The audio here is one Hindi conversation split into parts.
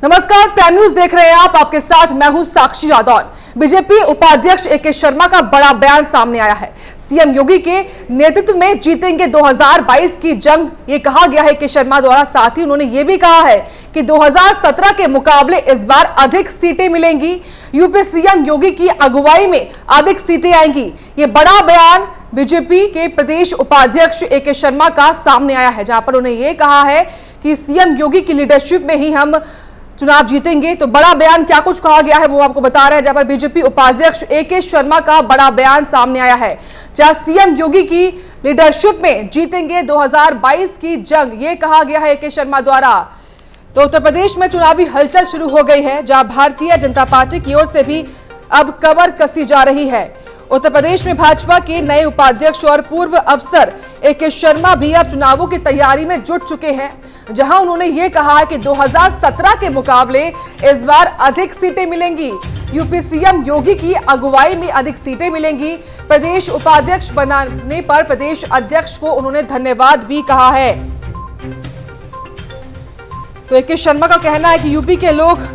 नमस्कार, प्राइम न्यूज देख रहे हैं आप। आपके साथ मैं हूं साक्षी रादौर। बीजेपी उपाध्यक्ष ए.के. शर्मा का बड़ा बयान सामने आया है। सीएम योगी के नेतृत्व में जीतेंगे 2022 की जंग, ये कहा गया है ए.के. शर्मा द्वारा। साथ ही उन्होंने ये भी कहा है कि 2017 के मुकाबले इस बार अधिक सीटें मिलेंगी, यूपी सीएम योगी की अगुवाई में अधिक सीटें आएंगी। ये बड़ा बयान बीजेपी के प्रदेश उपाध्यक्ष ए.के. शर्मा का सामने आया है, जहां पर उन्होंने ये कहा है कि सीएम योगी की लीडरशिप में ही हम चुनाव जीतेंगे। तो बड़ा बयान क्या कुछ कहा गया है वो आपको बता रहे हैं, जहां पर बीजेपी उपाध्यक्ष ए.के. शर्मा का बड़ा बयान सामने आया है, जहां सीएम योगी की लीडरशिप में जीतेंगे 2022 की जंग, ये कहा गया है ए.के. शर्मा द्वारा। तो उत्तर प्रदेश में चुनावी हलचल शुरू हो गई है, जहां भारतीय जनता पार्टी की ओर से भी अब कमर कसी जा रही है। उत्तर प्रदेश में भाजपा के नए उपाध्यक्ष और पूर्व अफसर ए.के. शर्मा भी अब चुनावों की तैयारी में जुट चुके हैं, जहां उन्होंने ये कहा है कि 2017 के मुकाबले इस बार अधिक सीटें मिलेंगी, यूपी सीएम योगी की अगुवाई में अधिक सीटें मिलेंगी। प्रदेश उपाध्यक्ष बनाने पर प्रदेश अध्यक्ष को उन्होंने धन्यवाद भी कहा है। तो ए.के. शर्मा का कहना है कि यूपी के लोग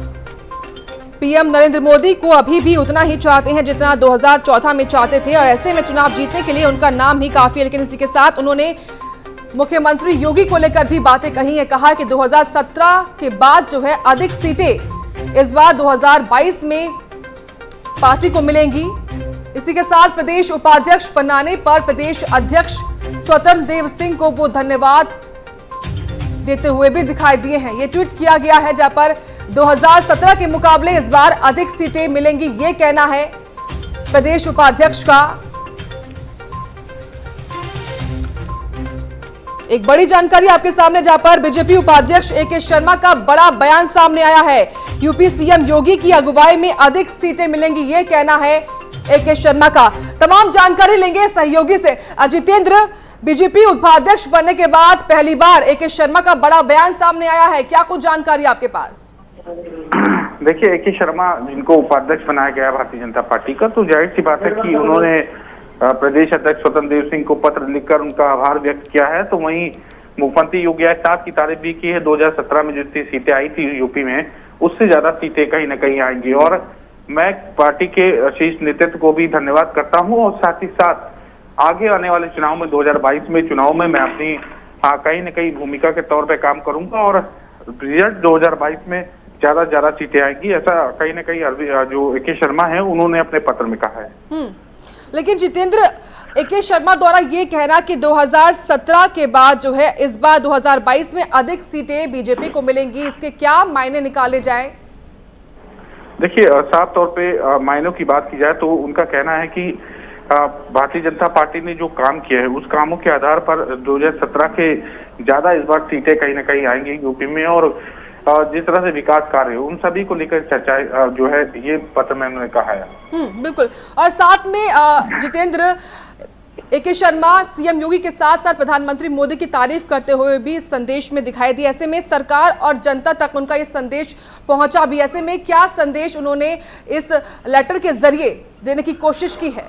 पीएम नरेंद्र मोदी को अभी भी उतना ही चाहते हैं जितना 2014 में चाहते थे, और ऐसे में चुनाव जीतने के लिए उनका नाम ही काफी है। लेकिन इसी के साथ उन्होंने मुख्यमंत्री योगी को लेकर भी बातें कही है। कहा कि 2017 के बाद जो है अधिक सीटें इस बार 2022 में पार्टी को मिलेंगी। इसी के साथ प्रदेश उपाध्यक्ष बनाने पर प्रदेश अध्यक्ष स्वतंत्र देव सिंह को वो धन्यवाद देते हुए भी दिखाई दिए हैं। ये ट्वीट किया गया है, जहां पर 2017 के मुकाबले इस बार अधिक सीटें मिलेंगी, ये कहना है प्रदेश उपाध्यक्ष का। एक बड़ी जानकारी आपके सामने, जहां पर बीजेपी उपाध्यक्ष ए.के. शर्मा का बड़ा बयान सामने आया है। यूपी सीएम योगी की अगुवाई में अधिक सीटें मिलेंगी, ये कहना है ए.के. शर्मा का। तमाम जानकारी लेंगे सहयोगी से। जितेंद्र, बीजेपी उपाध्यक्ष बनने के बाद पहली बार ए.के. शर्मा का बड़ा बयान सामने आया है, क्या कुछ जानकारी आपके पास? देखिए, ए.के. शर्मा जिनको उपाध्यक्ष बनाया गया भारतीय जनता पार्टी का, तो जाहिर सी बात है कि उन्होंने प्रदेश अध्यक्ष स्वतंत्र देव सिंह को पत्र लिखकर उनका आभार व्यक्त किया है। तो वहीं मुख्यमंत्री योगी आदित्यनाथ की तारीफ भी की है। 2017 में जितनी सीटें आई थी यूपी में, उससे ज्यादा सीटें कहीं न कहीं आएंगी। और मैं पार्टी के शीर्ष नेतृत्व को भी धन्यवाद करता हूं, और साथ ही साथ आगे आने वाले चुनाव में 2022 में चुनाव में मैं अपनी कहीं न कहीं भूमिका के तौर पर काम करूंगा, और रिजल्ट 2022 में ज्यादा सीटें आएंगी, ऐसा कहीं न कहीं जो ए.के. शर्मा है उन्होंने अपने पत्र में कहा है। लेकिन जितेंद्र, ए.के. शर्मा द्वारा ये कहना कि 2017 के बाद जो है इस बार 2022 में अधिक सीटें बीजेपी को मिलेंगी, इसके क्या मायने निकाले जाएं? देखिए, साफ तौर पे मायनों की बात की जाए तो उनका कहना है कि भारतीय जनता पार्टी ने जो काम किया है उस कामों के आधार पर 2017 के ज्यादा इस बार सीटें कहीं न कहीं आएंगी यूपी में, और जिस तरह से विकास कार्य है उन सभी को लेकर चर्चा जो है ये पत्र में उन्होंने कहा है। बिल्कुल। और साथ में जितेंद्र, ए.के. शर्मा सीएम योगी के साथ साथ प्रधानमंत्री मोदी की तारीफ करते हुए भी संदेश में दिखाई दी। ऐसे में सरकार और जनता तक उनका ये संदेश पहुंचा भी। ऐसे में क्या संदेश उन्होंने इस लेटर के जरिए देने की कोशिश की है?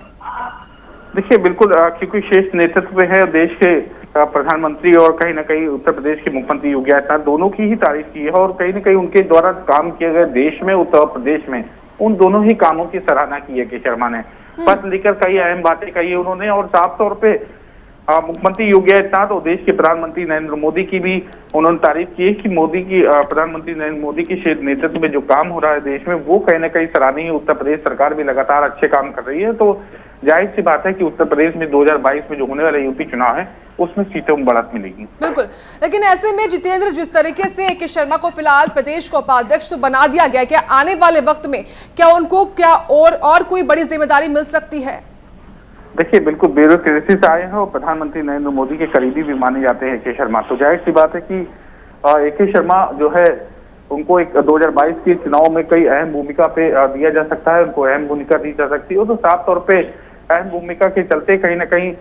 देखिए, बिल्कुल, क्योंकि शीर्ष नेतृत्व है देश के प्रधानमंत्री और कहीं न कहीं उत्तर प्रदेश के मुख्यमंत्री योगी आदित्यनाथ, दोनों की ही तारीफ की है, और कहीं न कहीं उनके द्वारा काम किए गए देश में, उत्तर प्रदेश में, उन दोनों ही कामों की सराहना की है ए.के. शर्मा ने। पत्र लिखकर कई अहम बातें कही है उन्होंने, और साफ तौर पे मुख्यमंत्री योगी आदित्यनाथ और देश के प्रधानमंत्री नरेंद्र मोदी की भी उन्होंने तारीफ की है कि प्रधानमंत्री नरेंद्र मोदी के नेतृत्व में जो काम हो रहा है देश में, वो कहीं न कहीं सराहनीय। उत्तर प्रदेश सरकार भी लगातार अच्छे काम कर रही है। तो जाहिर सी बात है कि उत्तर प्रदेश में 2022 में जो होने वाले यूपी चुनाव है उसमें सीटों में बढ़त मिलेगी। बिल्कुल। लेकिन ऐसे में जितेंद्र, जिस तरीके से ए.के. शर्मा को फिलहाल प्रदेश का उपाध्यक्ष तो बना दिया गया, क्या आने वाले वक्त में क्या उनको और कोई बड़ी जिम्मेदारी मिल सकती है? देखिए, बिल्कुल, ब्यूरोक्रेसी से आए हैं और प्रधानमंत्री नरेंद्र मोदी के करीबी भी माने जाते हैं ए.के. शर्मा। तो जाहिर सी बात है कि ए.के. शर्मा जो है उनको एक 2022 के चुनाव में कई अहम भूमिका पे दिया जा सकता है, उनको अहम भूमिका दी जा सकती है। तो साफ तौर पे अहम भूमिका के चलते कहीं न कहीं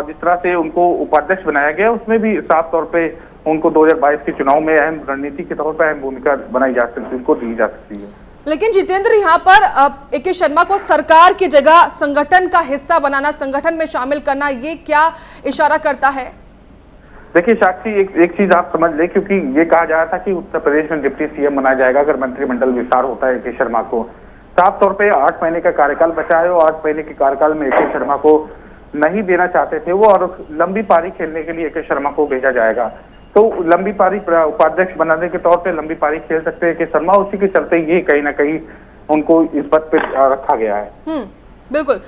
जिस तरह से उनको उपाध्यक्ष बनाया गया उसमें भी साफ तौर पे उनको 2022 के चुनाव में अहम रणनीति के तौर पर अहम भूमिका बनाई जा सकती है, उनको दी जा सकती है। लेकिन जितेंद्र, यहाँ पर ए.के. शर्मा को सरकार की जगह संगठन का हिस्सा बनाना, संगठन में शामिल करना, ये क्या इशारा करता है? देखिए साक्षी, एक चीज आप समझ ले, क्योंकि ये कहा जा रहा था कि उत्तर प्रदेश में डिप्टी सीएम बनाया जाएगा अगर मंत्रिमंडल विस्तार होता है AK शर्मा को। साफ तौर पे 8 महीने का कार्यकाल बचा है और 8 महीने के कार्यकाल में AK शर्मा को नहीं देना चाहते थे वो, और लंबी पारी खेलने के लिए AK शर्मा को भेजा जाएगा। तो लंबी पारी उपाध्यक्ष बनाने के तौर पे लंबी पारी खेल सकते हैं AK शर्मा, उसी के चलते ये कहीं ना कहीं उनको इस पद पे रखा गया है। बिल्कुल।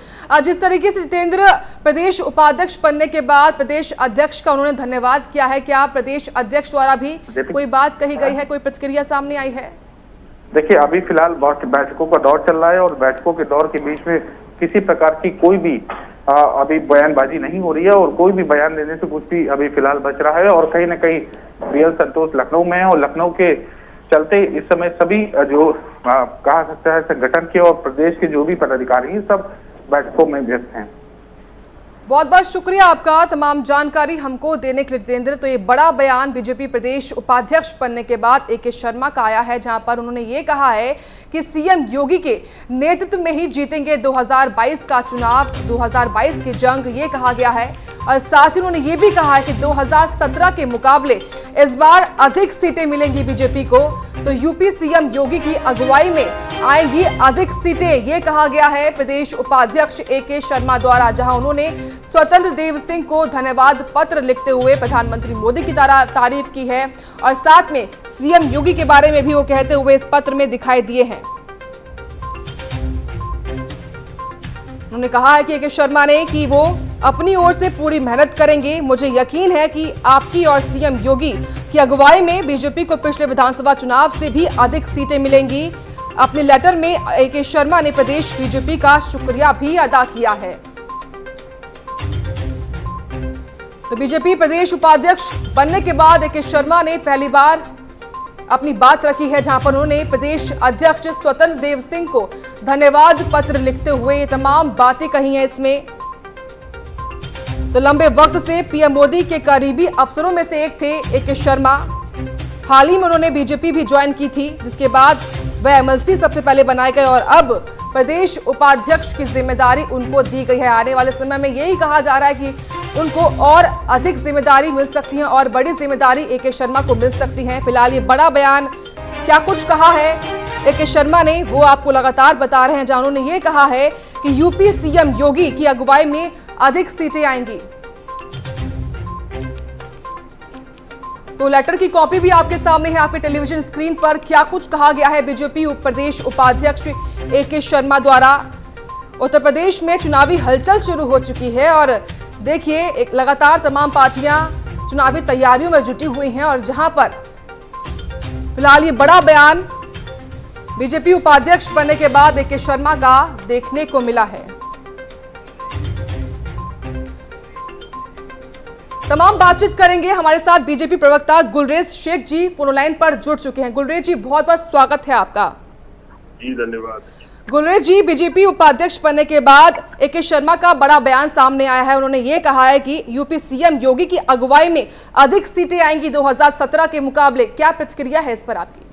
जिस तरीके से जितेंद्र प्रदेश उपाध्यक्ष बनने के बाद प्रदेश अध्यक्ष का उन्होंने धन्यवाद किया है, क्या प्रदेश अध्यक्ष द्वारा भी कोई बात कही गई है, कोई प्रतिक्रिया सामने आई है? देखिए अभी फिलहाल बैठकों का दौर चल रहा है और बैठकों के दौर के बीच में किसी प्रकार की कोई भी अभी बयानबाजी नहीं हो रही है और कोई भी बयान देने से कुछ भी अभी फिलहाल बच रहा है। और कहीं ना कहीं रियल संतोष लखनऊ में है और लखनऊ के चलते इस समय सभी जो कहा सकता है संगठन के और प्रदेश के जो भी पदाधिकारी हैं सब बैठकों में व्यस्त हैं। बहुत बहुत शुक्रिया आपका तमाम जानकारी हमको देने के लिए जितेंद्र। तो ये बड़ा बयान बीजेपी प्रदेश उपाध्यक्ष बनने के बाद AK शर्मा का आया है, जहां पर उन्होंने ये कहा है कि सीएम योगी के नेतृत्व में ही जीतेंगे 2022 का चुनाव, 2022 की जंग, ये कहा गया है। और साथ ही उन्होंने ये भी कहा है कि 2017 के मुकाबले इस बार अधिक सीटें मिलेंगी बीजेपी को, तो यूपी सीएम योगी की अगुवाई में आएंगी अधिक सीटें, ये कहा गया है प्रदेश उपाध्यक्ष AK शर्मा द्वारा, जहां उन्होंने स्वतंत्र देव सिंह को धन्यवाद पत्र लिखते हुए प्रधानमंत्री मोदी की तारीफ की है और साथ में सीएम योगी के बारे में भी वो कहते हुए इस पत्र में दिखाई दिए हैं। उन्होंने कहा है कि AK शर्मा ने कि वो अपनी ओर से पूरी मेहनत करेंगे। मुझे यकीन है कि आपकी और सीएम योगी की अगुवाई में बीजेपी को पिछले विधानसभा चुनाव से भी अधिक सीटें मिलेंगी। अपने लेटर में AK शर्मा ने प्रदेश बीजेपी का शुक्रिया भी अदा किया है। तो बीजेपी प्रदेश उपाध्यक्ष बनने के बाद AK शर्मा ने पहली बार अपनी बात रखी है, जहां पर उन्होंने प्रदेश अध्यक्ष स्वतंत्र देव सिंह को धन्यवाद पत्र लिखते हुए ये तमाम बातें कही हैं इसमें। तो लंबे वक्त से पीएम मोदी के करीबी अफसरों में से एक थे AK शर्मा। हाल ही में उन्होंने बीजेपी भी ज्वाइन की थी, जिसके बाद वह MLC सबसे पहले बनाए गए और अब प्रदेश उपाध्यक्ष की जिम्मेदारी उनको दी गई है। आने वाले समय में यही कहा जा रहा है कि उनको और अधिक जिम्मेदारी मिल सकती है और बड़ी जिम्मेदारी AK शर्मा को मिल सकती है। फिलहाल ये बड़ा बयान क्या कुछ कहा है AK शर्मा ने वो आपको लगातार बता रहे हैं, जहां उन्होंने ये कहा है कि यूपी सीएम योगी की अगुवाई में अधिक सीटें आएंगी। तो लेटर की कॉपी भी आपके सामने है आपके टेलीविजन स्क्रीन पर। क्या कुछ कहा गया है बीजेपी प्रदेश उपाध्यक्ष AK शर्मा द्वारा। उत्तर प्रदेश में चुनावी हलचल शुरू हो चुकी है और देखिए एक लगातार तमाम पार्टियां चुनावी तैयारियों में जुटी हुई हैं और जहां पर फिलहाल ये बड़ा बयान बीजेपी उपाध्यक्ष बनने के बाद AK शर्मा का देखने को मिला है। तमाम बातचीत करेंगे। हमारे साथ बीजेपी प्रवक्ता गुलरेज शेख जी फोन लाइन पर जुड़ चुके हैं। गुलरेज जी बहुत बहुत स्वागत है आपका। जी धन्यवाद। गुलरेज जी, बीजेपी उपाध्यक्ष बनने के बाद AK शर्मा का बड़ा बयान सामने आया है। उन्होंने ये कहा है कि यूपी सीएम योगी की अगुवाई में अधिक सीटें आएंगी 2017 के मुकाबले, क्या प्रतिक्रिया है इस पर आपकी?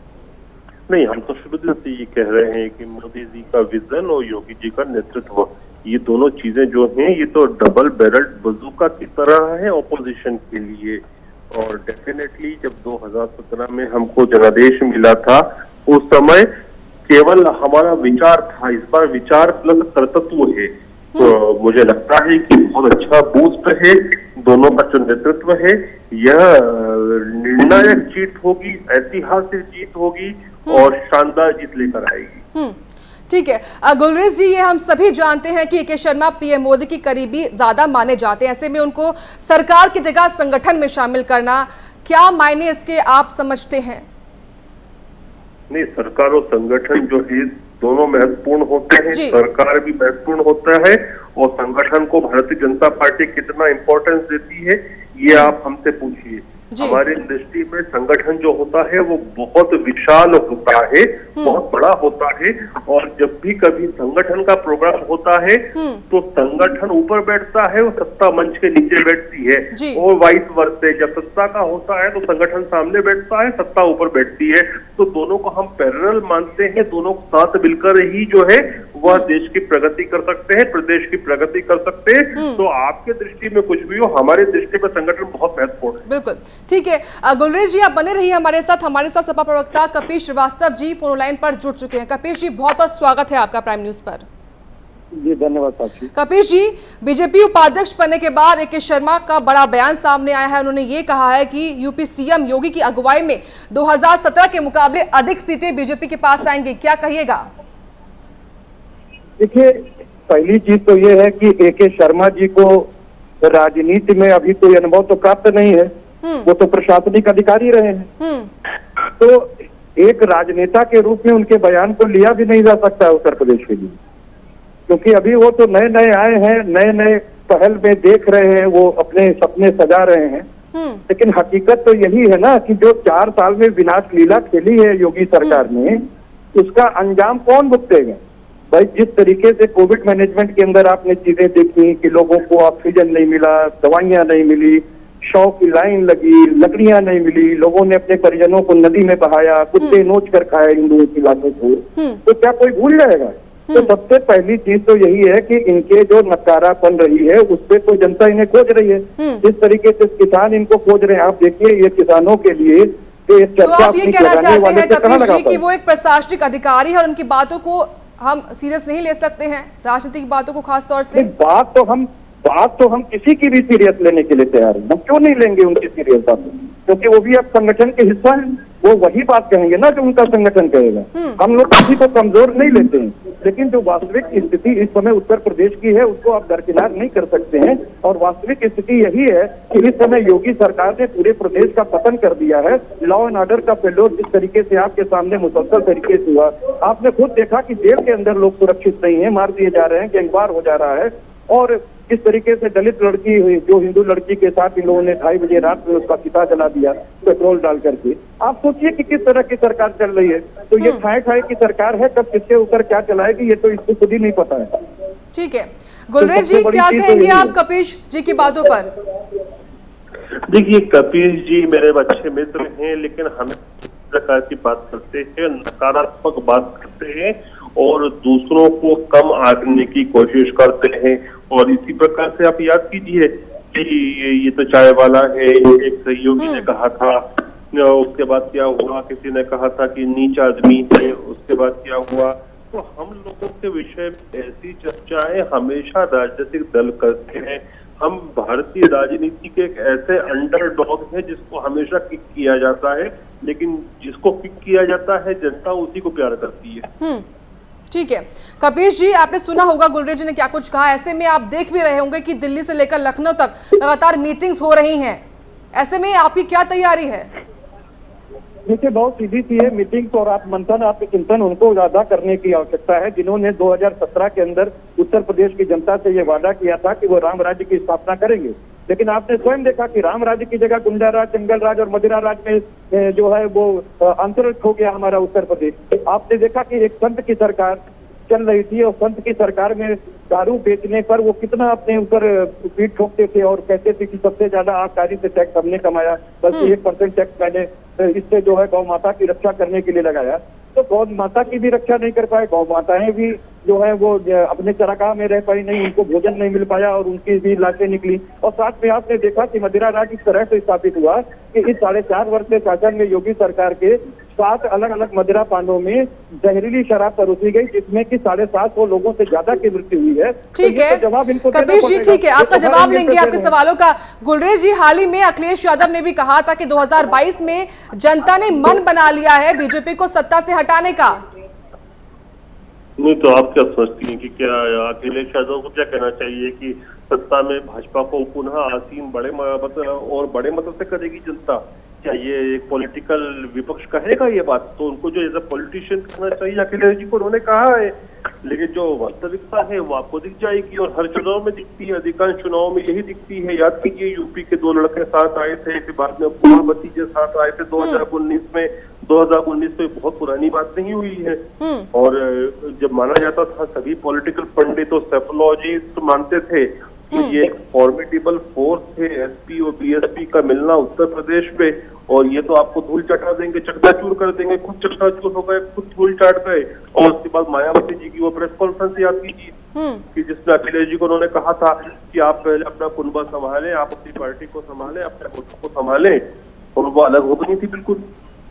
नहीं, हम तो शुरू से ये कह रहे हैं कि मोदी जी का विजन और योगी जी का नेतृत्व, ये दोनों चीजें जो हैं ये तो डबल बैरल्ड बंदूका की तरह है ऑपोजिशन के लिए। और डेफिनेटली जब 2017 में हमको जनादेश मिला था उस समय केवल हमारा विचार था, इस बार विचार प्लस कर्तव्य है। तो मुझे लगता है कि बहुत अच्छा बूस्ट है दोनों का जो नेतृत्व है। यह निर्णायक जीत होगी, ऐतिहासिक जीत होगी और शानदार जीत लेकर आएगी। ठीक है गुलरेज जी, ये हम सभी जानते हैं कि AK शर्मा पीएम मोदी की करीबी ज्यादा माने जाते हैं, ऐसे में उनको सरकार की जगह संगठन में शामिल करना क्या मायने इसके आप समझते हैं? नहीं, सरकार और संगठन जो है दोनों महत्वपूर्ण होते हैं। सरकार भी महत्वपूर्ण होता है और संगठन को भारतीय जनता पार्टी कितना इम्पोर्टेंस देती है ये आप हमसे पूछिए। हमारी दृष्टि में संगठन जो होता है वो बहुत विशाल होता है, बहुत बड़ा होता है और जब भी कभी संगठन का प्रोग्राम होता है तो संगठन ऊपर बैठता है और सत्ता मंच के नीचे बैठती है और वाइस वर्सा। जब सत्ता का होता है तो संगठन सामने बैठता है, सत्ता ऊपर बैठती है। तो दोनों को हम पैरेलल मानते हैं, दोनों को साथ मिलकर ही जो है वह देश की प्रगति कर सकते हैं, प्रदेश की प्रगति कर सकते हैं। तो आपके दृष्टि में कुछ भी हो, हमारे दृष्टि में संगठन बहुत महत्वपूर्ण है। बिल्कुल ठीक है। गुलरेज जी, आप बने रहिए हमारे साथ। हमारे साथ सपा प्रवक्ता कपिल श्रीवास्तव जी फोन लाइन पर जुड़ चुके हैं। कपिल जी, बहुत बहुत स्वागत है आपका प्राइम न्यूज पर। जी धन्यवाद साक्षी। कपिल जी, बीजेपी उपाध्यक्ष बनने के बाद ए.के. शर्मा का बड़ा बयान सामने आया है। उन्होंने ये कहा है कि यूपी सीएम योगी की अगुवाई में 2017 के मुकाबले अधिक सीटें बीजेपी के पास आएंगी, क्या कहिएगा? देखिए, पहली चीज तो ये है कि ए.के. शर्मा जी को राजनीति में अभी कोई अनुभव तो प्राप्त नहीं है। वो तो प्रशासनिक अधिकारी रहे हैं। तो एक राजनेता के रूप में उनके बयान को लिया भी नहीं जा सकता उत्तर प्रदेश के लिए, क्योंकि अभी वो तो नए नए आए हैं, नए नए पहल में देख रहे हैं, वो अपने सपने सजा रहे हैं। लेकिन हकीकत तो यही है ना कि जो 4 साल में विनाश लीला खेली है योगी सरकार ने, उसका अंजाम कौन भुगतेगा? भाई, जिस तरीके से कोविड मैनेजमेंट के अंदर आपने चीजें देखी कि लोगों को ऑक्सीजन नहीं मिला, दवाइयां नहीं मिली, 100 की लाइन लगी, लकड़ियां नहीं मिली, लोगों ने अपने परिजनों को नदी में बहाया, कुत्ते नोच कर खाए हिंदुओं की लाशों को, तो क्या कोई भूल जाएगा? तो सबसे पहली चीज तो यही है कि इनके जो नकारापन रही है उस पर तो जनता इन्हें खोज रही है। जिस तरीके से किसान इनको खोज रहे हैं, आप देखिए ये किसानों के लिए तो आप ये कहना चाहते हैं कपिल जी कि वो एक प्रशासनिक अधिकारी है और उनकी बातों को हम सीरियस नहीं ले सकते हैं, राजनीतिक बातों को खास तौर से? बात तो हम किसी की भी सीरियस लेने के लिए तैयार हैं। हम क्यों नहीं लेंगे उनकी सीरियस बात, क्योंकि वो भी अब संगठन के हिस्सा है। वो वही बात कहेंगे ना जो उनका संगठन कहेगा। हम लोग किसी को कमजोर नहीं लेते हैं, लेकिन जो वास्तविक स्थिति इस समय उत्तर प्रदेश की है उसको आप दरकिनार नहीं कर सकते हैं। और वास्तविक स्थिति यही है कि इस समय योगी सरकार ने पूरे प्रदेश का पतन कर दिया है। लॉ एंड ऑर्डर का फेल्योर जिस तरीके से आपके सामने मुसलसल तरीके से हुआ, आपने खुद देखा कि जेल के अंदर लोग सुरक्षित नहीं है, मार दिए जा रहे हैं, गैंगवार हो जा रहा है। और इस तरीके से दलित लड़की हुई, जो हिंदू लड़की के साथ इन लोगों ने 2:30 बजे रात में उसका चिता जला दिया पेट्रोल डाल करके। आप सोचिए कि किस तरह की सरकार चल रही है। तो ये खाए खाए की सरकार है, कब किसके ऊपर क्या चलाएगी ये तो इसको खुद ही नहीं पता है। ठीक है, गुलरेज जी क्या कहेंगे आप कपिल जी की बातों पर? देखिए, कपिल जी मेरे अच्छे मित्र हैं, लेकिन हम प्रकार की बात करते हैं, नकारात्मक बात करते हैं और दूसरों को कम आंकने की कोशिश करते हैं। और इसी प्रकार से आप याद कीजिए कि ये तो चाय वाला है, एक सहयोगी ने कहा था, उसके बाद क्या हुआ, किसी ने कहा था कि नीच आदमी है, उसके बाद क्या हुआ। तो हम लोगों के विषय में ऐसी चर्चाएं हमेशा राजनीतिक दल करते हैं। हम भारतीय राजनीति के एक ऐसे अंडरडॉग हैं जिसको हमेशा किक किया जाता है, लेकिन जिसको किक किया जाता है जनता उसी को प्यार करती है। ठीक है कपिल जी, आपने सुना होगा गुलरेज जी ने क्या कुछ कहा। ऐसे में आप देख भी रहे होंगे कि दिल्ली से लेकर लखनऊ तक लगातार मीटिंग्स हो रही हैं। ऐसे में आपकी क्या तैयारी है? देखिए, बहुत सीधी सी है मीटिंग्स और आप मंथन, आप चिंतन उनको ज्यादा करने की आवश्यकता है जिन्होंने 2017 के अंदर उत्तर प्रदेश की जनता से ये वादा किया था कि वो राम राज्य की स्थापना करेंगे। लेकिन आपने स्वयं देखा कि राम राज्य की जगह गुंडा राज, जंगल राज और मदिरा राज में जो है वो अंतर हो गया हमारा उत्तर प्रदेश। आपने देखा कि एक संत की सरकार चल रही थी और संत की सरकार में दारू बेचने पर वो कितना अपने ऊपर पीठ ठोकते थे और कहते थे कि सबसे ज्यादा आबकारी से टैक्स हमने कमाया, बस 1% टैक्स मैंने इससे जो है गौ माता की रक्षा करने के लिए लगाया। तो गौ माता की भी रक्षा नहीं कर पाए, गौ माताएं भी जो है वो अपने चरागाह में रह पाई नहीं, उनको भोजन नहीं मिल पाया और उनकी भी लाशें निकली। और साथ में आपने देखा कि मदिरा राज इस तरह से स्थापित हुआ कि इस 4.5 वर्ष के शासन में योगी सरकार के 7 अलग अलग मदिरा पानों में जहरीली शराब परोसी गई, जिसमें कि 750 लोगों से ज्यादा की मृत्यु हुई है। ठीक है कपिल जी, ठीक है, आपका जवाब लेंगे आपके सवालों का। गुलरेज जी, हाल ही में अखिलेश यादव ने भी कहा था कि 2022 में जनता ने मन बना लिया है बीजेपी को सत्ता से हटाने का। नहीं तो आप क्या सोचती हैं कि क्या अखिलेश यादव को क्या कहना चाहिए कि सत्ता में भाजपा को पुनः आसीन बड़े मत से करेगी जनता? क्या ये एक पॉलिटिकल विपक्ष कहेगा ये बात? तो उनको जो एज अ पॉलिटिशियन कहना चाहिए अखिलेश जी को, उन्होंने कहा है। लेकिन जो वास्तविकता है वो आपको दिख जाएगी और हर चुनाव में दिखती है, अधिकांश चुनाव में यही दिखती है। याद कीजिए, यूपी के 2 लड़के साथ आए थे, फिर बाद में भतीजे साथ आए थे 2019 में। 2019 में बहुत पुरानी बात नहीं हुई है। और जब माना जाता था, सभी पॉलिटिकल पंडित और सेफोलॉजिस्ट मानते थे कि ये एक फॉर्मिडेबल फोर्स है एसपी और बीएसपी का मिलना उत्तर प्रदेश में। और ये तो आपको धूल चटा देंगे, चकनाचूर कर देंगे, खुद चकनाचूर हो गए, खुद धूल चाट गए। और उसके बाद मायावती जी की वो प्रेस कॉन्फ्रेंस याद कीजिए कि जिसमें अखिलेश जी को उन्होंने कहा था कि आप पहले अपना कुनबा संभालें, आप अपनी पार्टी को संभालें, अपने मुद्दों को संभालें, और वो अलग हो गई थी बिल्कुल।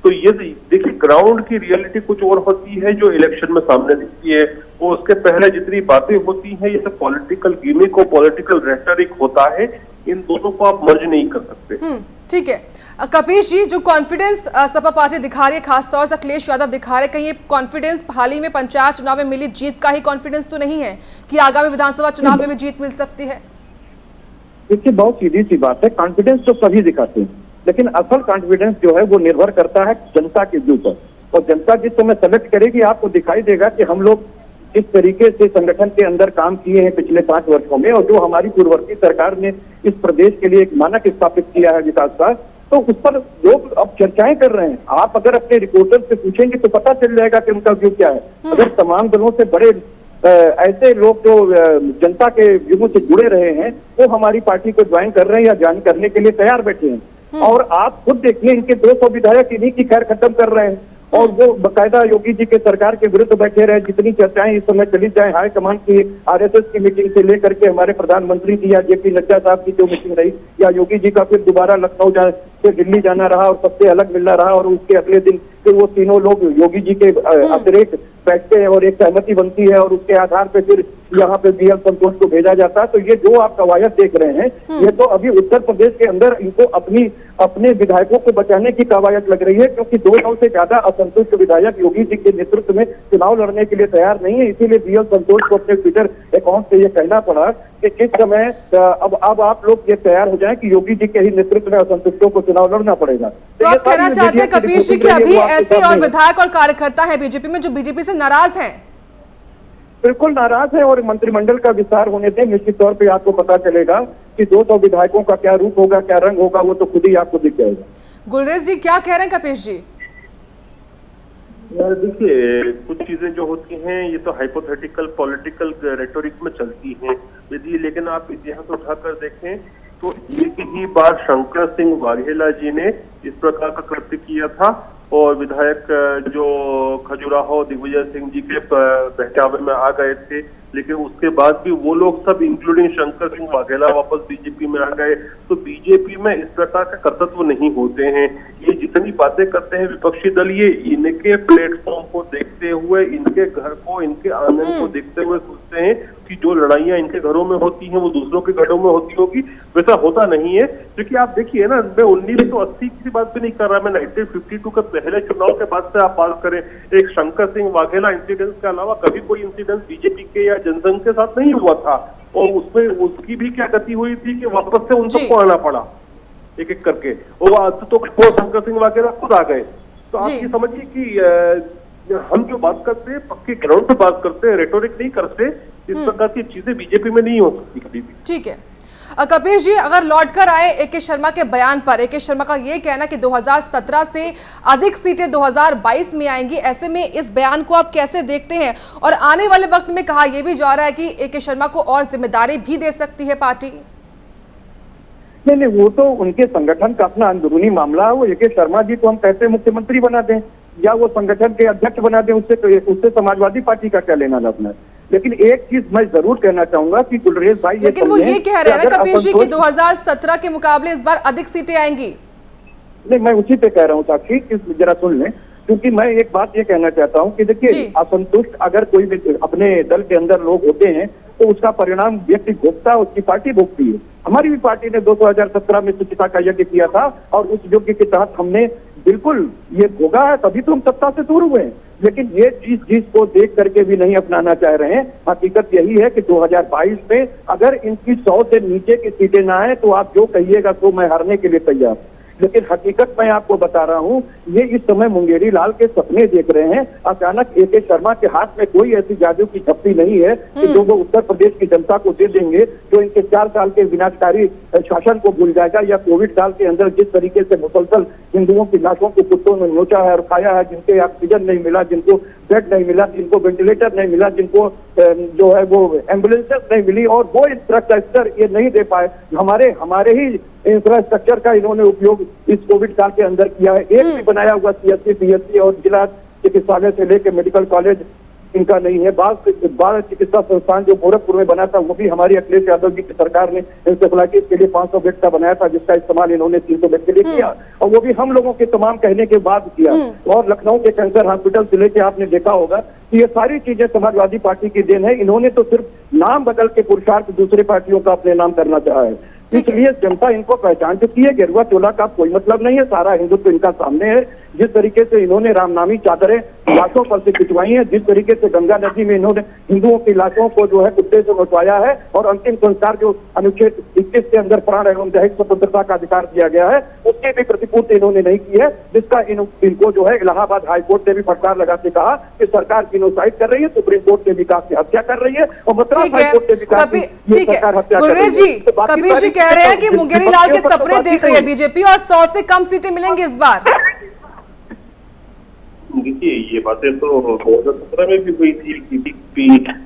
तो ये देखिए, ग्राउंड की रियलिटी कुछ और होती है जो इलेक्शन में सामने दिखती है, वो उसके पहले जितनी बातें होती हैं, ये सब पॉलिटिकल गिमिक और पॉलिटिकल रेटरिक होता है, इन दोनों को आप मर्ज नहीं कर सकते। ठीक है कपीश जी, जो कॉन्फिडेंस सपा पार्टी दिखा रही है, खासतौर से अखिलेश यादव दिखा रहे, कहीं ये कॉन्फिडेंस हाल ही में पंचायत चुनाव में मिली जीत का ही कॉन्फिडेंस तो नहीं है कि आगामी विधानसभा चुनाव में भी जीत मिल सकती है? देखिए, बहुत सीधी सी बात है, कॉन्फिडेंस तो सभी दिखाते हैं, लेकिन असल कॉन्फिडेंस जो है वो निर्भर करता है जनता के ऊपर। और जनता जिस समय सेलेक्ट करेगी, आपको दिखाई देगा कि हम लोग जिस तरीके से संगठन के अंदर काम किए हैं पिछले 5 वर्षों में, और जो हमारी पूर्ववर्ती सरकार ने इस प्रदेश के लिए एक मानक स्थापित किया है विकास का, तो उस पर लोग अब चर्चाएं कर रहे हैं। आप अगर अपने रिपोर्टर से पूछेंगे तो पता चल जाएगा कि उनका व्यू क्या है। अगर तमाम दलों से बड़े ऐसे लोग जो जनता के व्यूह से जुड़े रहे हैं, वो हमारी पार्टी को ज्वाइन कर रहे हैं या ज्वाइन करने के लिए तैयार बैठे हैं। और आप खुद देखिए, इनके 200 विधायक इन्हीं की खैर खत्म कर रहे हैं, और वो बकायदा योगी जी के सरकार के विरुद्ध बैठे रहे। जितनी चर्चाएं इस समय चली जाए, हाईकमान की, आरएसएस की मीटिंग से लेकर के हमारे प्रधानमंत्री की या जेपी नड्डा साहब की जो मीटिंग रही, या योगी जी का फिर दोबारा लखनऊ से दिल्ली जाना रहा और सबसे अलग मिलना रहा, और उसके अगले दिन फिर वो तीनों लोग योगी जी के अतिरिक्त बैठते हैं और एक सहमति बनती है, और उसके आधार पे फिर यहाँ पे बीएल संतोष को भेजा जाता है। तो ये जो आप कवायद देख रहे हैं, ये तो अभी उत्तर प्रदेश के अंदर इनको अपने विधायकों को बचाने की कवायद लग रही है, क्योंकि 200 से ज्यादा असंतुष्ट विधायक योगी जी के नेतृत्व में चुनाव लड़ने के लिए तैयार नहीं है। इसीलिए बीएल संतोष को अपने ट्विटर अकाउंट से ये कहना पड़ा कि किस समय अब आप लोग ये तैयार हो जाएं कि योगी जी के ही नेतृत्व में असंतुष्टों को चुनाव लड़ना पड़ेगा। तो आप कहना चाहते हैं कपीश जी कि अभी ऐसे और विधायक और कार्यकर्ता है बीजेपी में जो बीजेपी से नाराज हैं? बिल्कुल नाराज है, और मंत्रिमंडल का विस्तार होने से निश्चित तौर पे आपको पता चलेगा कि 200 विधायकों का क्या रूप होगा, क्या रंग होगा, वो तो खुद ही आपको दिख जाएगा। गुलरेज जी क्या कह रहे हैं कपीश जी? देखिए, कुछ चीजें जो होती हैं ये तो हाइपोथेटिकल पॉलिटिकल रेटोरिक में चलती हैं यदि, लेकिन आप इतिहास उठाकर देखें तो एक ही बार शंकर सिंह वाघेला जी ने इस प्रकार का कृत्य किया था, और विधायक जो खजुराहो दिग्विजय सिंह जी के बहकावे में आ गए थे, लेकिन उसके बाद भी वो लोग सब इंक्लूडिंग शंकर सिंह वाघेला वापस बीजेपी में आ गए। तो बीजेपी में इस प्रकार का कर्तव्य नहीं होते हैं। ये जितनी बातें करते हैं विपक्षी दल, ये इनके प्लेटफॉर्म को देखते हुए, इनके घर को, इनके आंगन को देखते हुए सोचते हैं कि जो लड़ाइयां इनके घरों में होती हैं वो दूसरों के घरों में होती होगी। वैसा होता नहीं है, क्योंकि आप देखिए ना, मैं 1980 की बात भी नहीं कर रहा, मैं 1952 के पहले चुनाव के बाद से आप बात करें, एक शंकर सिंह वाघेला इंसिडेंस के अलावा कभी कोई इंसिडेंस बीजेपी के या जनसंघ के साथ नहीं हुआ था, और उसमें उसकी भी क्या गति हुई थी कि वापस से उन सबको आना पड़ा एक एक करके, और तो शंकर सिंह वाघेला खुद आ गए। तो आप ये समझिए कि हम जो बात करते हैं पक्के ग्राउंड पे बात करते हैं, रेटोरिक नहीं करते। इस प्रकार की चीजें बीजेपी में नहीं हो सकती कभी भी। ठीक है कपीश जी, अगर लौटकर आए ए.के. शर्मा के बयान पर, ए.के. शर्मा का ये कहना कि 2017 से अधिक सीटें 2022 में आएंगी, ऐसे में इस बयान को आप कैसे देखते हैं? और आने वाले वक्त में कहा यह भी जा रहा है कि ए.के. शर्मा को और जिम्मेदारी भी दे सकती है पार्टी। नहीं, वो तो उनके संगठन का अपना अंदरूनी मामला है। वो ए.के. शर्मा जी को हम कैसे मुख्यमंत्री बना दें या वो संगठन के अध्यक्ष बना दें, उससे समाजवादी पार्टी का क्या लेना देना। लेकिन एक चीज मैं जरूर कहना चाहूंगा कि गुलरेज भाई, लेकिन वो ये कह रहे हैं ना कपीश जी कि 2017 के मुकाबले इस बार अधिक सीटें आएंगी। नहीं, मैं उसी पे कह रहा हूँ साक्षी, जरा सुन लें, क्योंकि मैं एक बात ये कहना चाहता हूँ कि देखिए, असंतुष्ट अगर कोई भी अपने दल के अंदर लोग होते हैं तो उसका परिणाम व्यक्ति भोगता है, उसकी पार्टी भोगती है। हमारी भी पार्टी ने 2017 में शुचिता का यज्ञ किया था, और उस यज्ञ के तहत हमने बिल्कुल ये भोगा है, तभी तो हम सत्ता से दूर हुए हैं। लेकिन ये चीज को देख करके भी नहीं अपनाना चाह रहे हैं। हकीकत यही है कि 2022 में अगर इनकी 100 से नीचे की सीटें ना आए तो आप जो कहिएगा तो मैं हारने के लिए तैयार। लेकिन हकीकत मैं आपको बता रहा हूं, ये इस समय मुंगेरी लाल के सपने देख रहे हैं। अचानक ए.के. शर्मा के हाथ में कोई ऐसी जादू की झप्पी नहीं है कि जो वो उत्तर प्रदेश की जनता को दे देंगे, जो इनके 4 साल के विनाशकारी शासन को भूल जाएगा, या कोविड काल के अंदर जिस तरीके से मुसलसल हिंदुओं की लाशों को कुत्तों ने नोचा है और खाया है, जिनके ऑक्सीजन नहीं मिला, जिनको बेड नहीं मिला, जिनको वेंटिलेटर नहीं मिला, जिनको जो है वो एम्बुलेंसेस नहीं मिली, और वो इंफ्रास्ट्रक्चर ये नहीं दे पाए। हमारे ही इंफ्रास्ट्रक्चर का इन्होंने उपयोग इस कोविड काल के अंदर किया है। एक भी बनाया हुआ CHC, PHC और जिला चिकित्सालय से लेकर मेडिकल कॉलेज इनका नहीं है। बाल चिकित्सा संस्थान जो गोरखपुर में बना था वो भी हमारी अखिलेश यादव जी की सरकार ने इंसेफेलाइटिस के लिए 500 बेड का बनाया था, जिसका इस्तेमाल इन्होंने 300 बेड के लिए किया, और वो भी हम लोगों के तमाम कहने के बाद किया। और लखनऊ के कैंसर हॉस्पिटल से लेके आपने देखा होगा कि ये सारी चीजें समाजवादी पार्टी की देन है। इन्होंने तो सिर्फ नाम बदल के पुरुषार्थ दूसरे पार्टियों का अपने नाम करना चाहा है, इसलिए जनता इनको पहचान चुकी है। गेरुआ चोला का कोई मतलब नहीं है, सारा हिंदुत्व इनका सामने है। जिस तरीके से इन्होंने रामनामी चादरें लाशों पर से खिंचवाई हैं, जिस तरीके से गंगा नदी में इन्होंने हिंदुओं की लाशों को जो है कुत्ते से नचवाया है, और अंतिम संस्कार जो अनुच्छेद 21 के अंदर प्राण एवं दैहिक स्वतंत्रता का अधिकार दिया गया है उसकी भी प्रतिपूर्ति इन्होंने नहीं की है, जिसका इनको जो है इलाहाबाद हाईकोर्ट ने भी फटकार लगा के कहा कि सरकार जीनोसाइड कर रही है, सुप्रीम कोर्ट ने भी कहा कि हत्या कर रही है, और मद्रास हाईकोर्ट ने भी कहा कि ये सरकार हत्या कर रही है। कपिल जी कह रहे हैं कि मुंगेरी लाल के सपने देख रही है बीजेपी और 100 से कम सीटें मिलेंगी इस बार। देखिए, ये बातें तो 2017 में भी हुई थी,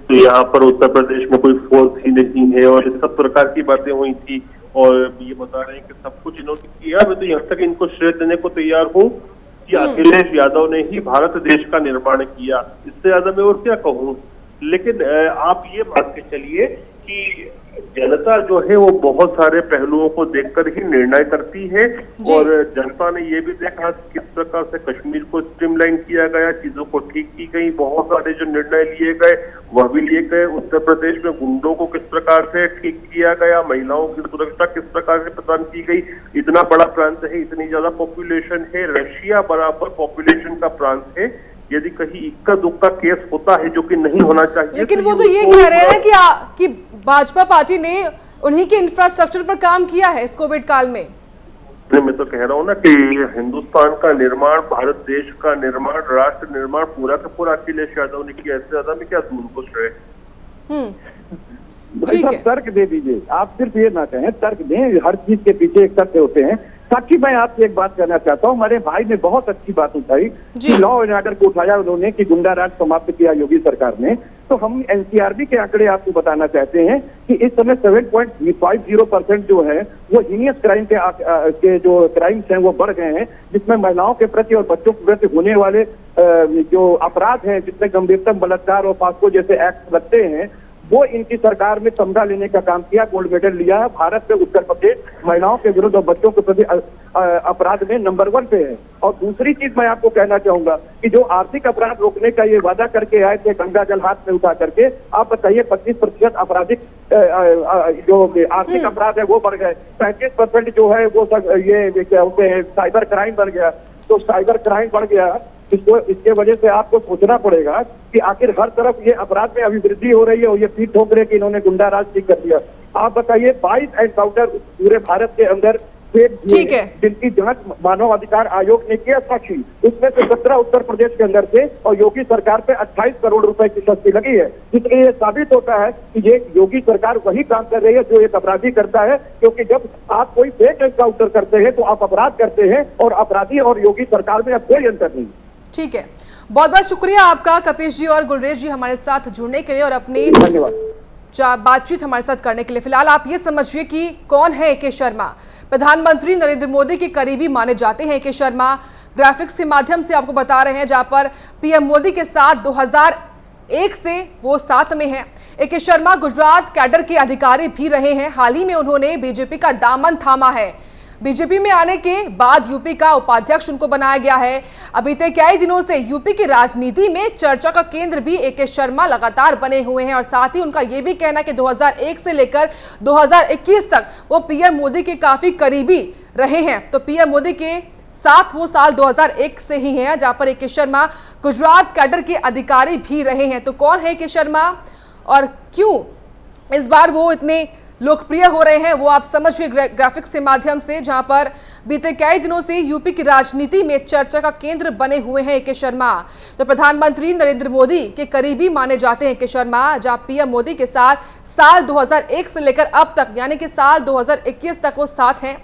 तो यहाँ पर उत्तर प्रदेश में कोई फोर्स ही नहीं है, और इस सब प्रकार की बातें हुई थी, और ये बता रहे हैं कि सब कुछ इन्होंने किया। मैं तो यहाँ तक इनको श्रेय देने को तैयार हूँ कि अखिलेश यादव ने ही भारत देश का निर्माण किया, इससे ज्यादा मैं और क्या कहूँ। लेकिन आप ये मान के चलिए कि जनता जो है वो बहुत सारे पहलुओं को देखकर ही निर्णय करती है, और जनता ने ये भी देखा किस प्रकार से कश्मीर को स्ट्रीमलाइन किया गया, चीजों को ठीक की गई, बहुत सारे जो निर्णय लिए गए वह भी लिए गए। उत्तर प्रदेश में गुंडों को किस प्रकार से ठीक किया गया, महिलाओं की सुरक्षा किस प्रकार से प्रदान की गई। इतना बड़ा प्रांत है, इतनी ज्यादा पॉपुलेशन है, रशिया बराबर पॉपुलेशन का प्रांत है। यदि कहीं इक्का दुक्का केस होता है जो कि नहीं होना चाहिए, लेकिन वो तो ये कह रहे हैं कि भाजपा पार्टी ने उन्हीं के इंफ्रास्ट्रक्चर पर काम किया है इस कोविड काल में। मैं तो कह रहा हूँ ना कि हिंदुस्तान का निर्माण, भारत देश का निर्माण, राष्ट्र निर्माण पूरा का पूरा अखिलेश यादव ने किया, इससे ज्यादा में क्या दूं उनको श्रेय। भाई साहब तर्क दे दीजिए, आप सिर्फ ये ना कहें, तर्क दें। हर चीज के पीछे एक तथ्य होते हैं। साक्षी, मैं आपसे एक बात कहना चाहता हूँ, हमारे भाई ने बहुत अच्छी बात उठाई कि लॉ एंड ऑर्डर को उठाया उन्होंने कि गुंडा राज समाप्त किया योगी सरकार ने। तो हम NCRB के आंकड़े आपको बताना चाहते हैं कि इस समय 7.50% जो है वो हीनियस क्राइम के जो क्राइम्स हैं वो बढ़ गए हैं, जिसमें महिलाओं के प्रति और बच्चों के प्रति होने वाले जो अपराध हैं, जिसमें गंभीरतम बलात्कार और पास्को जैसे एक्ट लगते हैं, वो इनकी सरकार में तमगा लेने का काम किया, गोल्ड मेडल लिया है। भारत में उत्तर प्रदेश महिलाओं के विरुद्ध और बच्चों के प्रति अपराध में नंबर 1 पे है। और दूसरी चीज मैं आपको कहना चाहूंगा कि जो आर्थिक अपराध रोकने का ये वादा करके आए थे गंगा जल हाथ में उठा करके, आप बताइए 25% आपराधिक जो आर्थिक अपराध है वो बढ़ गए, 35% जो है वो ये क्या होते हैं साइबर क्राइम बढ़ गया। तो साइबर क्राइम बढ़ गया, इसके वजह से आपको सोचना पड़ेगा कि आखिर हर तरफ ये अपराध में अभिवृद्धि हो रही है, और ये पीठ ठोक रहे कि इन्होंने गुंडा राज ठीक कर दिया। आप बताइए 22 एनकाउंटर पूरे भारत के अंदर ठीक है, जिनकी जांच मानव अधिकार आयोग ने किया साक्षी, उसमें से 17 उत्तर प्रदेश के अंदर थे, और योगी सरकार पे 28 करोड़ रुपए की सस्ती लगी है। इसलिए ये साबित होता है कि ये योगी सरकार वही काम कर रही है जो एक अपराधी करता है, क्योंकि जब आप कोई फेक एनकाउंटर करते हैं तो आप अपराध करते हैं, और अपराधी और योगी सरकार में अब कोई अंतर नहीं। ठीक है, बहुत बहुत शुक्रिया आपका कपिश जी और गुलरेज जी हमारे साथ जुड़ने के लिए और अपनी बातचीत हमारे साथ करने के लिए। फिलहाल आप ये समझिए कि कौन है AK शर्मा। प्रधानमंत्री नरेंद्र मोदी के करीबी माने जाते हैं AK शर्मा। ग्राफिक्स के माध्यम से आपको बता रहे हैं, जहां पर PM मोदी के साथ 2001 से वो साथ में हैं। AK शर्मा गुजरात कैडर के अधिकारी भी रहे हैं। हाल ही में उन्होंने बीजेपी का दामन थामा है। बीजेपी में आने के बाद यूपी का उपाध्यक्ष उनको बनाया गया है। अभी तक कई दिनों से यूपी की राजनीति में चर्चा का केंद्र भी AK शर्मा लगातार बने हुए हैं, और साथ ही उनका यह भी कहना है कि 2001 से लेकर 2021 तक वो PM मोदी के काफी करीबी रहे हैं। तो PM मोदी के साथ वो साल 2001 से ही हैं, जहां पर AK शर्मा गुजरात कैडर के अधिकारी भी रहे हैं। तो कौन है AK शर्मा और क्यों इस बार वो इतने लोकप्रिय हो रहे हैं, वो आप समझिए ग्राफिक्स के माध्यम से, जहां पर बीते कई दिनों से यूपी की राजनीति में चर्चा का केंद्र बने हुए हैं AK शर्मा। तो प्रधानमंत्री नरेंद्र मोदी के करीबी माने जाते हैं AK शर्मा, जहां PM मोदी के साथ साल 2001 से लेकर अब तक यानी कि साल 2021 तक वो साथ हैं।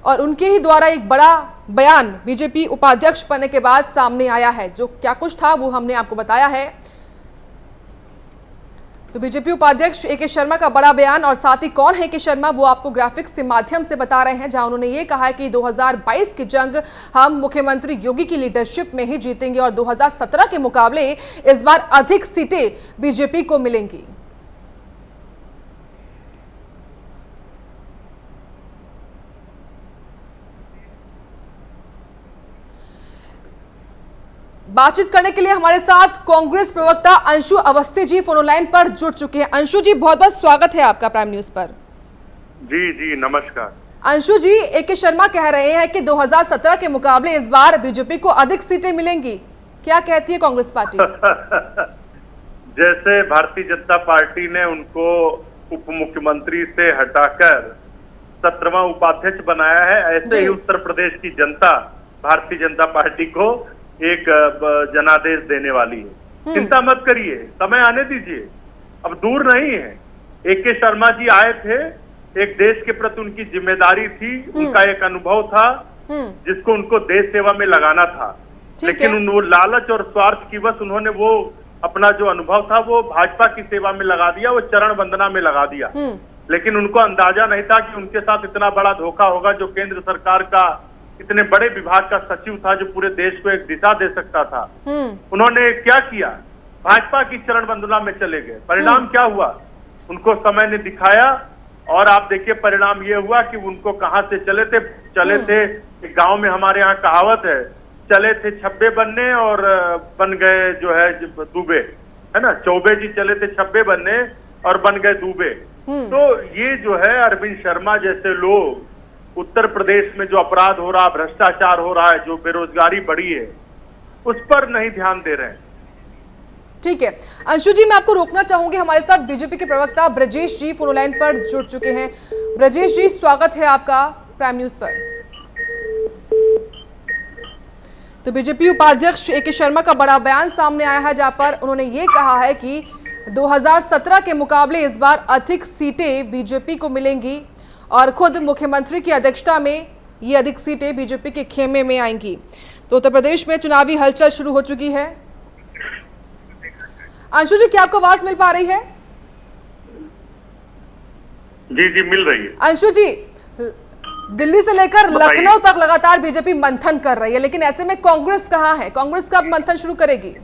और उनके ही द्वारा एक बड़ा बयान बीजेपी उपाध्यक्ष बनने के बाद सामने आया है। जो क्या कुछ था वो हमने आपको बताया है। तो बीजेपी उपाध्यक्ष ए.के. शर्मा का बड़ा बयान, और साथ ही कौन है ए.के. शर्मा वो आपको ग्राफिक्स के माध्यम से बता रहे हैं, जहां उन्होंने ये कहा है कि 2022 की जंग हम मुख्यमंत्री योगी की लीडरशिप में ही जीतेंगे और 2017 के मुकाबले इस बार अधिक सीटें बीजेपी को मिलेंगी। बातचीत करने के लिए हमारे साथ कांग्रेस प्रवक्ता अंशु अवस्थी जी फोन लाइन पर जुड़ चुके हैं। अंशु जी, बहुत बहुत स्वागत है आपका प्राइम न्यूज पर। जी नमस्कार। अंशु जी, ए.के. शर्मा कह रहे हैं कि 2017 के मुकाबले इस बार बीजेपी को अधिक सीटें मिलेंगी, क्या कहती है कांग्रेस पार्टी? जैसे भारतीय जनता पार्टी ने उनको उप मुख्यमंत्री से हटाकर 17वां उपाध्यक्ष बनाया है, ऐसे ही उत्तर प्रदेश की जनता भारतीय जनता पार्टी को एक जनादेश देने वाली है। चिंता मत करिए, समय आने दीजिए, अब दूर नहीं है। ए.के. शर्मा जी आए थे, एक देश के प्रति उनकी जिम्मेदारी थी, उनका एक अनुभव था जिसको उनको देश सेवा में लगाना था, लेकिन वो लालच और स्वार्थ की वश उन्होंने वो अपना जो अनुभव था वो भाजपा की सेवा में लगा दिया, वो चरण वंदना में लगा दिया। लेकिन उनको अंदाजा नहीं था कि उनके साथ इतना बड़ा धोखा होगा। जो केंद्र सरकार का इतने बड़े विभाग का सचिव था, जो पूरे देश को एक दिशा दे सकता था, उन्होंने क्या किया? भाजपा की चरण वंदना में चले गए। परिणाम क्या हुआ? उनको समय ने दिखाया, और आप देखिए परिणाम ये हुआ कि उनको कहां से चले थे एक गांव में हमारे यहाँ कहावत है, चले थे छब्बे बनने और बन गए जो है दूबे, है ना। चौबे जी चले थे छब्बे बनने और बन गए दूबे। तो ये जो है अरविंद शर्मा जैसे लोग उत्तर प्रदेश में जो अपराध हो रहा, भ्रष्टाचार हो रहा है, जो बेरोजगारी बढ़ी है, उस पर नहीं ध्यान दे रहे हैं। ठीक है अंशु जी, मैं आपको रोकना चाहूंगी। हमारे साथ बीजेपी के प्रवक्ता ब्रजेश जी फोन लाइन पर जुड़ चुके हैं। ब्रजेश जी, स्वागत है आपका प्राइम न्यूज पर। तो बीजेपी उपाध्यक्ष ए.के. शर्मा का बड़ा बयान सामने आया है, जहां पर उन्होंने ये कहा है कि 2017 के मुकाबले इस बार अधिक सीटें बीजेपी को मिलेंगी और खुद मुख्यमंत्री की अध्यक्षता में ये अधिक सीटें बीजेपी के खेमे में आएंगी। तो उत्तर प्रदेश में चुनावी हलचल शुरू हो चुकी है। अंशु जी, क्या आपको आवाज मिल पा रही है? जी मिल रही है। अंशु जी, दिल्ली से लेकर लखनऊ तक लगातार बीजेपी मंथन कर रही है, लेकिन ऐसे में कांग्रेस कहाँ है? कांग्रेस कब मंथन शुरू करेगी?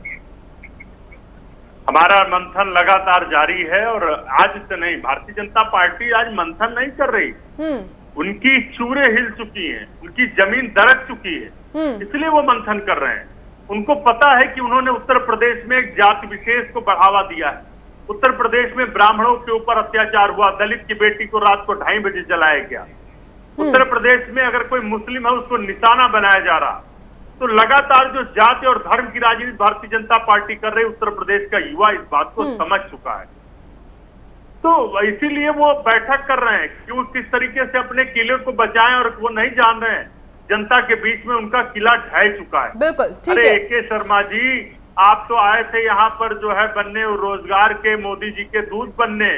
हमारा मंथन लगातार जारी है, और आज से नहीं, भारतीय जनता पार्टी आज मंथन नहीं कर रही। उनकी चूड़े हिल चुकी हैं, उनकी जमीन दरक चुकी है, इसलिए वो मंथन कर रहे हैं। उनको पता है कि उन्होंने उत्तर प्रदेश में एक जाति विशेष को बढ़ावा दिया है। उत्तर प्रदेश में ब्राह्मणों के ऊपर अत्याचार हुआ, दलित की बेटी को रात को 2:30 बजे जलाया गया। उत्तर प्रदेश में अगर कोई मुस्लिम है उसको निशाना बनाया जा रहा। तो लगातार जो जाति और धर्म की राजनीति भारतीय जनता पार्टी कर रही, उत्तर प्रदेश का युवा इस बात को समझ चुका है। तो इसीलिए वो बैठक कर रहे हैं कि वो किस तरीके से अपने किले को बचाएं, और वो नहीं जान रहे हैं जनता के बीच में उनका किला ढह चुका है। बिल्कुल ठीक है। है। ए.के. शर्मा जी, आप तो आए थे यहाँ पर जो है बनने, रोजगार के मोदी जी के दूध बनने,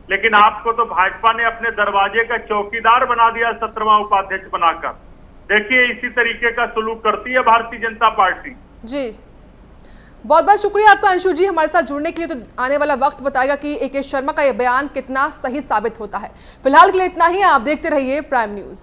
लेकिन आपको तो भाजपा ने अपने दरवाजे का चौकीदार बना दिया 17वां उपाध्यक्ष बनाकर। देखिए, इसी तरीके का सलूक करती है भारतीय जनता पार्टी। जी, बहुत बहुत शुक्रिया आपका अंशु जी हमारे साथ जुड़ने के लिए। तो आने वाला वक्त बताएगा कि ए.के. शर्मा का यह बयान कितना सही साबित होता है। फिलहाल के लिए इतना ही, आप देखते रहिए प्राइम न्यूज।